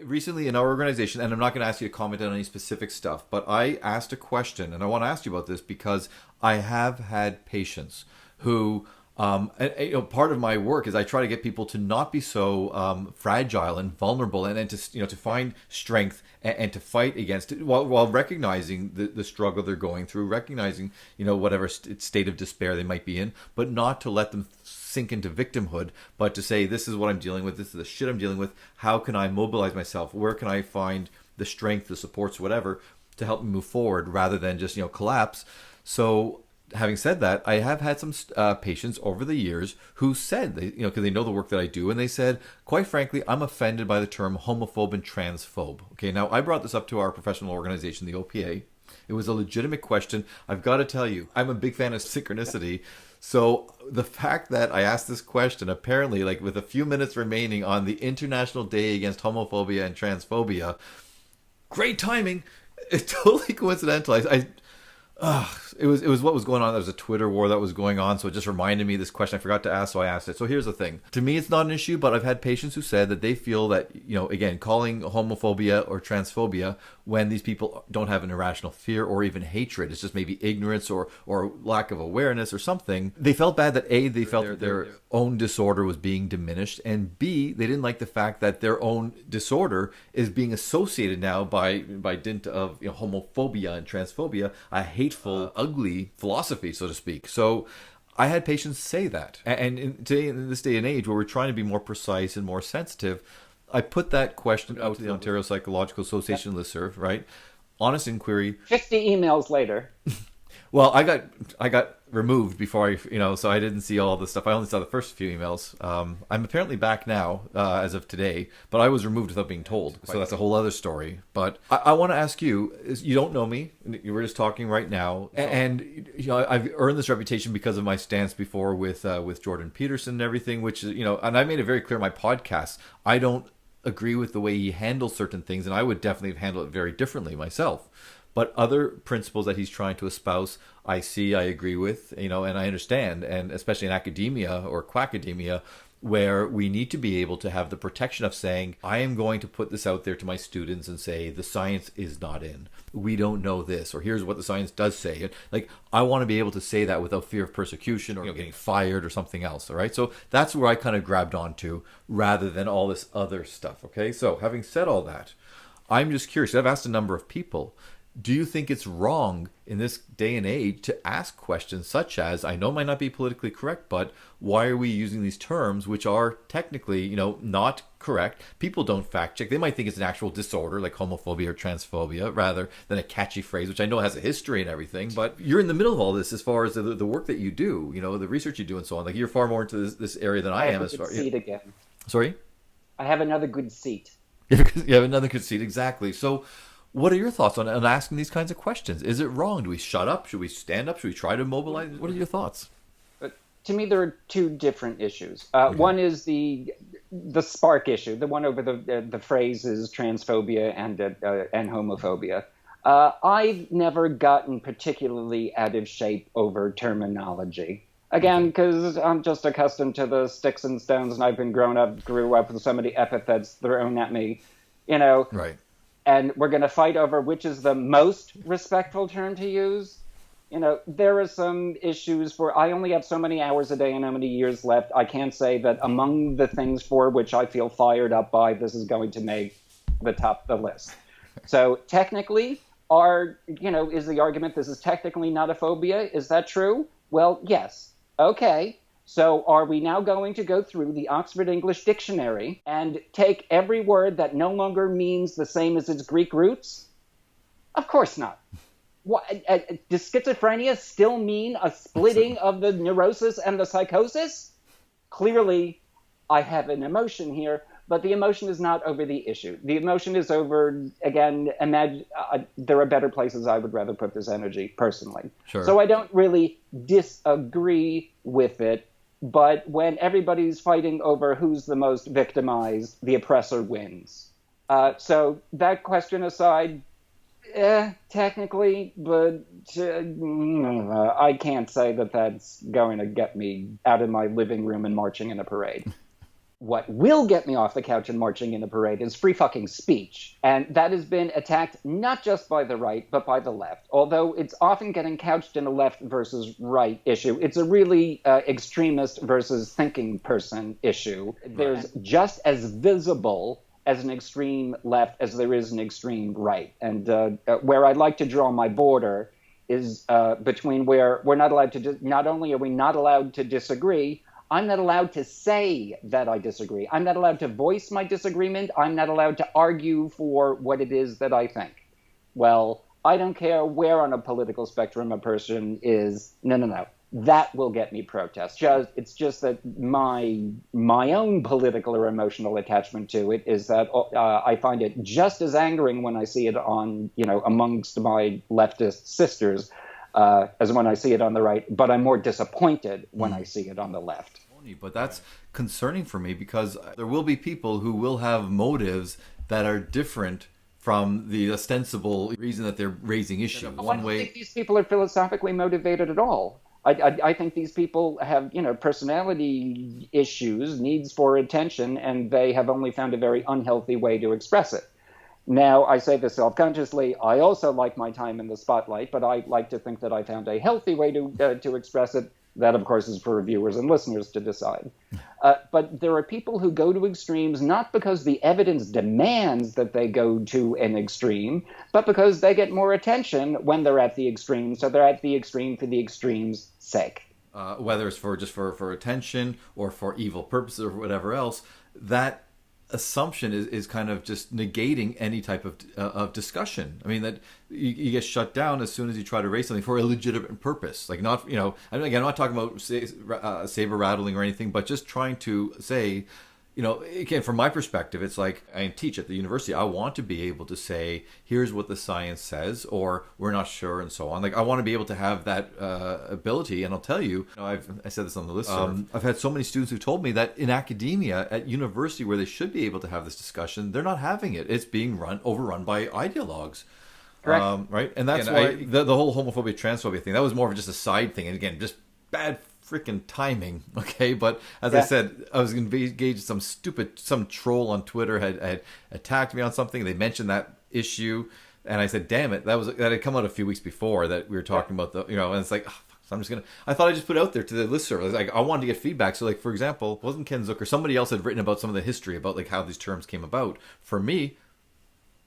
recently in our organization, and I'm not going to ask you to comment on any specific stuff, but I asked a question, and I want to ask you about this because I have had patients who, part of my work is I try to get people to not be so fragile and vulnerable, and to find strength and to fight against it while recognizing the struggle they're going through, recognizing whatever state of despair they might be in, but not to let them sink into victimhood, but to say, this is what I'm dealing with, this is the shit I'm dealing with, how can I mobilize myself, where can I find the strength, the supports, whatever, to help me move forward rather than just collapse. So having said that, I have had some patients over the years who said, because they know the work that I do, and they said, quite frankly, I'm offended by the term homophobe and transphobe. Okay, now I brought this up to our professional organization, the OPA. It was a legitimate question. I've got to tell you, I'm a big fan of synchronicity. So the fact that I asked this question, apparently, with a few minutes remaining on the International Day Against Homophobia and Transphobia, great timing. It's totally coincidental. It was what was going on. There was a Twitter war that was going on, so it just reminded me of this question I forgot to ask, so I asked it. So here's the thing. To me, it's not an issue, but I've had patients who said that they feel that, again, calling homophobia or transphobia when these people don't have an irrational fear or even hatred, it's just maybe ignorance or lack of awareness or something. They felt bad that A, they felt that their own disorder was being diminished, and B, they didn't like the fact that their own disorder is being associated now by dint of homophobia and transphobia, a hateful, ugly philosophy, so to speak. So I had patients say that. And in this day and age where we're trying to be more precise and more sensitive, I put that question out to the Ontario Psychological Association listserv, right? Honest inquiry. 50 emails later. Well, I got removed before so I didn't see all the stuff. I only saw the first few emails. I'm apparently back now as of today, but I was removed without being told. So that's a whole other story. But I want to ask you, you don't know me. You were just talking right now. And I've earned this reputation because of my stance before with Jordan Peterson and everything, which, and I made it very clear in my podcast, I don't agree with the way he handles certain things, and I would definitely have handled it very differently myself. But other principles that he's trying to espouse, I see, I agree with, and I understand, and especially in academia or quackademia, where we need to be able to have the protection of saying, I am going to put this out there to my students and say, the science is not in. We don't know this, or here's what the science does say. And I want to be able to say that without fear of persecution or getting fired or something else, all right? So that's where I kind of grabbed onto rather than all this other stuff, okay? So having said all that, I'm just curious. I've asked a number of people, do you think it's wrong in this day and age to ask questions such as, I know it might not be politically correct, but why are we using these terms which are technically, not correct? People don't fact check. They might think it's an actual disorder like homophobia or transphobia rather than a catchy phrase, which I know has a history and everything, but you're in the middle of all this as far as the work that you do, the research you do and so on. You're far more into this area than I am. As far seat again. Sorry? I have another good seat. You have another good seat, exactly. So what are your thoughts on asking these kinds of questions? Is it wrong? Do we shut up? Should we stand up? Should we try to mobilize? What are your thoughts? To me, there are two different issues. One is the spark issue. The one over the phrase is transphobia and homophobia. I've never gotten particularly out of shape over terminology. Again, because I'm just accustomed to the sticks and stones, and I've grew up with so many epithets thrown at me, Right. And we're going to fight over which is the most respectful term to use. There are some issues where I only have so many hours a day and how many years left. I can't say that among the things for which I feel fired up by, this is going to make the top of the list. So technically, is the argument this is technically not a phobia? Is that true? Well, yes. Okay. So are we now going to go through the Oxford English Dictionary and take every word that no longer means the same as its Greek roots? Of course not. Does schizophrenia still mean a splitting of the neurosis and the psychosis? Clearly, I have an emotion here, but the emotion is not over the issue. The emotion is over, again, there are better places I would rather put this energy, personally. Sure. So I don't really disagree with it, but when everybody's fighting over who's the most victimized, the oppressor wins. So that question aside, technically, but I can't say that that's going to get me out of my living room and marching in a parade. What will get me off the couch and marching in a parade is free fucking speech. And that has been attacked not just by the right, but by the left. Although it's often getting couched in a left versus right issue, it's a really extremist versus thinking person issue. There's just as visible as an extreme left as there is an extreme right. And where I'd like to draw my border is between where we're not allowed to, not only are we not allowed to disagree, I'm not allowed to say that I disagree. I'm not allowed to voice my disagreement. I'm not allowed to argue for what it is that I think. Well, I don't care where on a political spectrum a person is. No. That will get me protests. It's just that my own political or emotional attachment to it is that I find it just as angering when I see it on, amongst my leftist sisters as when I see it on the right, but I'm more disappointed when I see it on the left. But that's concerning for me because there will be people who will have motives that are different from the ostensible reason that they're raising issue. I don't think these people are philosophically motivated at all. I think these people have, personality issues, needs for attention, and they have only found a very unhealthy way to express it. Now, I say this self-consciously. I also like my time in the spotlight, but I like to think that I found a healthy way to express it. That, of course, is for viewers and listeners to decide. But there are people who go to extremes not because the evidence demands that they go to an extreme, but because they get more attention when they're at the extreme. So they're at the extreme for the extreme's sake. Whether it's for attention or for evil purposes or whatever else, that assumption is kind of just negating any type of discussion. I mean, that you get shut down as soon as you try to raise something for a legitimate purpose. Like not, again, I'm not talking about saber rattling or anything, but just trying to say, again, from my perspective, it's like I teach at the university. I want to be able to say, here's what the science says, or we're not sure, and so on. Like I want to be able to have that ability. And I'll tell you, I said this on the list. I've had so many students who told me that in academia, at university, where they should be able to have this discussion, they're not having it. It's being overrun by ideologues. Correct. Right? And that's why the whole homophobia, transphobia thing, that was more of just a side thing. And again, just bad freaking timing, okay? But as I said, I was engaged some troll on Twitter had attacked me on something. They mentioned that issue, and I said, damn it, that had come out a few weeks before that we were talking about and it's like, so I thought I'd just put it out there to the listener. Like, I wanted to get feedback. So like, for example, wasn't Ken Zucker, somebody else had written about some of the history about like how these terms came about. For me,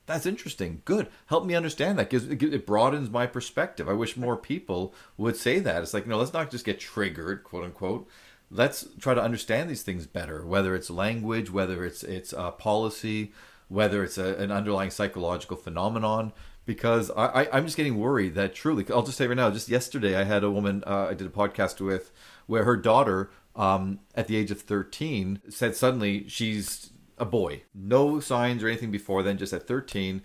that's interesting. Good. Help me understand that. It broadens my perspective. I wish more people would say that. It's like, let's not just get triggered, quote unquote. Let's try to understand these things better, whether it's language, whether it's policy, whether it's an underlying psychological phenomenon. Because I'm just getting worried that truly, I'll just say right now, just yesterday I had a woman I did a podcast with where her daughter, at the age of 13, said suddenly she's a boy. No signs or anything before then, just at 13,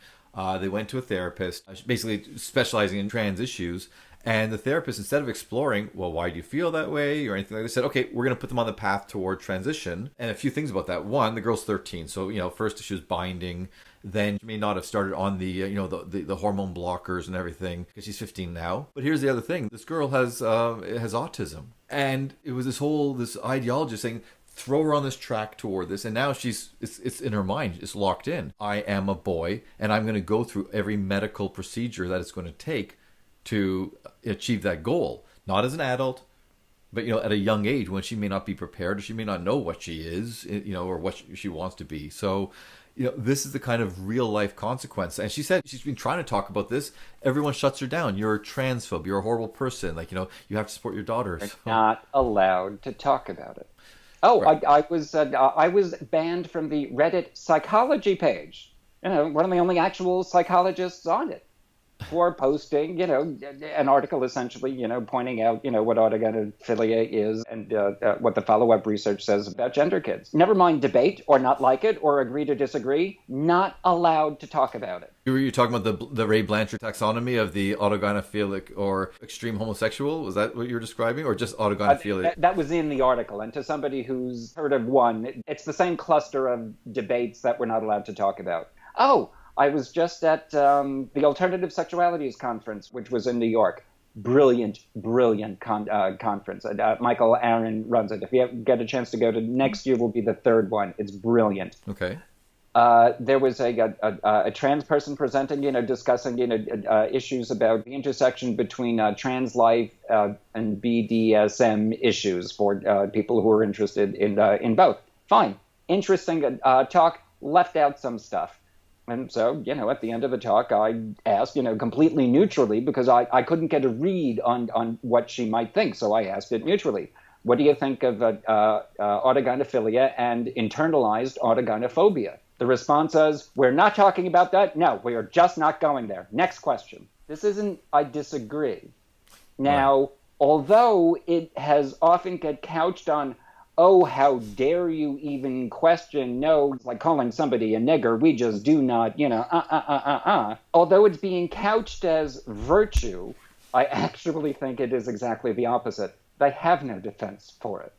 they went to a therapist, basically specializing in trans issues. And the therapist, instead of exploring, well, why do you feel that way or anything like that, said, okay, we're going to put them on the path toward transition. And a few things about that. One, the girl's 13. So, first she was binding. Then she may not have started on the hormone blockers and everything because she's 15 now. But here's the other thing. This girl has autism. And it was this ideology saying, throw her on this track toward this, and now it's in her mind, it's locked in. I am a boy, and I'm going to go through every medical procedure that it's going to take to achieve that goal. Not as an adult, but at a young age when she may not be prepared, or she may not know what she is, or what she wants to be. So, this is the kind of real life consequence. And she said she's been trying to talk about this. Everyone shuts her down. You're a transphobe. You're a horrible person. Like, you have to support your daughter. You're not allowed to talk about it. Oh, right. I was banned from the Reddit psychology page. One of the only actual psychologists on it for posting, an article essentially, pointing out, what autogynephilia is and what the follow-up research says about gender kids. Never mind debate or not like it or agree to disagree. Not allowed to talk about it. Were you talking about the Ray Blanchard taxonomy of the autogynephilic or extreme homosexual? Was that what you were describing, or just autogynephilic? That was in the article. And to somebody who's heard of one, it's the same cluster of debates that we're not allowed to talk about. Oh, I was just at the Alternative Sexualities Conference, which was in New York. brilliant conference. Michael Aaron runs it. If you get a chance to go to next year, will be the third one. It's brilliant. Okay. There was a trans person presenting, discussing, issues about the intersection between trans life and BDSM issues for people who are interested in both. Fine, interesting talk. Left out some stuff, and so at the end of the talk, I asked, completely neutrally, because I couldn't get a read on what she might think, so I asked it neutrally. What do you think of autogynephilia and internalized autogynophobia? The response is, we're not talking about that. No, we are just not going there. Next question. This isn't, I disagree. Now, right. Although it has often get couched on, oh, how dare you even question, no, it's like calling somebody a nigger, we just do not, Although it's being couched as virtue, I actually think it is exactly the opposite. They have no defense for it.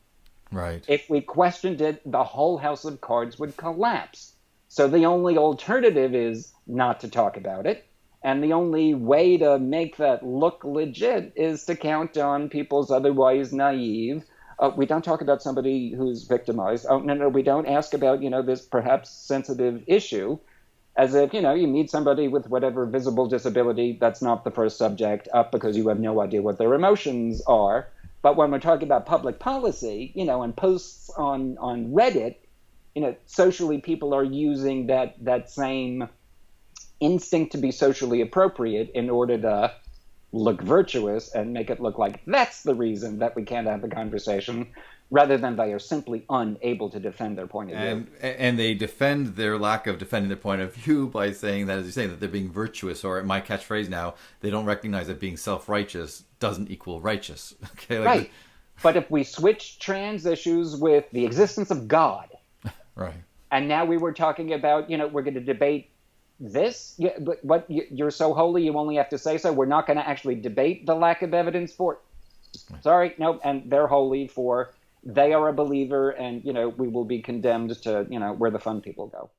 Right. If we questioned it, the whole house of cards would collapse. So the only alternative is not to talk about it. And the only way to make that look legit is to count on people's otherwise naive. We don't talk about somebody who's victimized. Oh, no, we don't ask about, this perhaps sensitive issue. As if, you meet somebody with whatever visible disability, that's not the first subject up because you have no idea what their emotions are. But when we're talking about public policy, and posts on Reddit, socially people are using that same instinct to be socially appropriate in order to look virtuous and make it look like that's the reason that we can't have a conversation, rather than they are simply unable to defend their point of view. And they defend their lack of defending their point of view by saying that, as you say, that they're being virtuous, or my catchphrase now, they don't recognize that being self-righteous doesn't equal righteous. Okay, right. But if we switch trans issues with the existence of God, right, and now we were talking about, we're going to debate this, but you're so holy you only have to say so. We're not going to actually debate the lack of evidence for it. Sorry, nope. And they're holy for they are a believer, and we will be condemned to where the fun people go.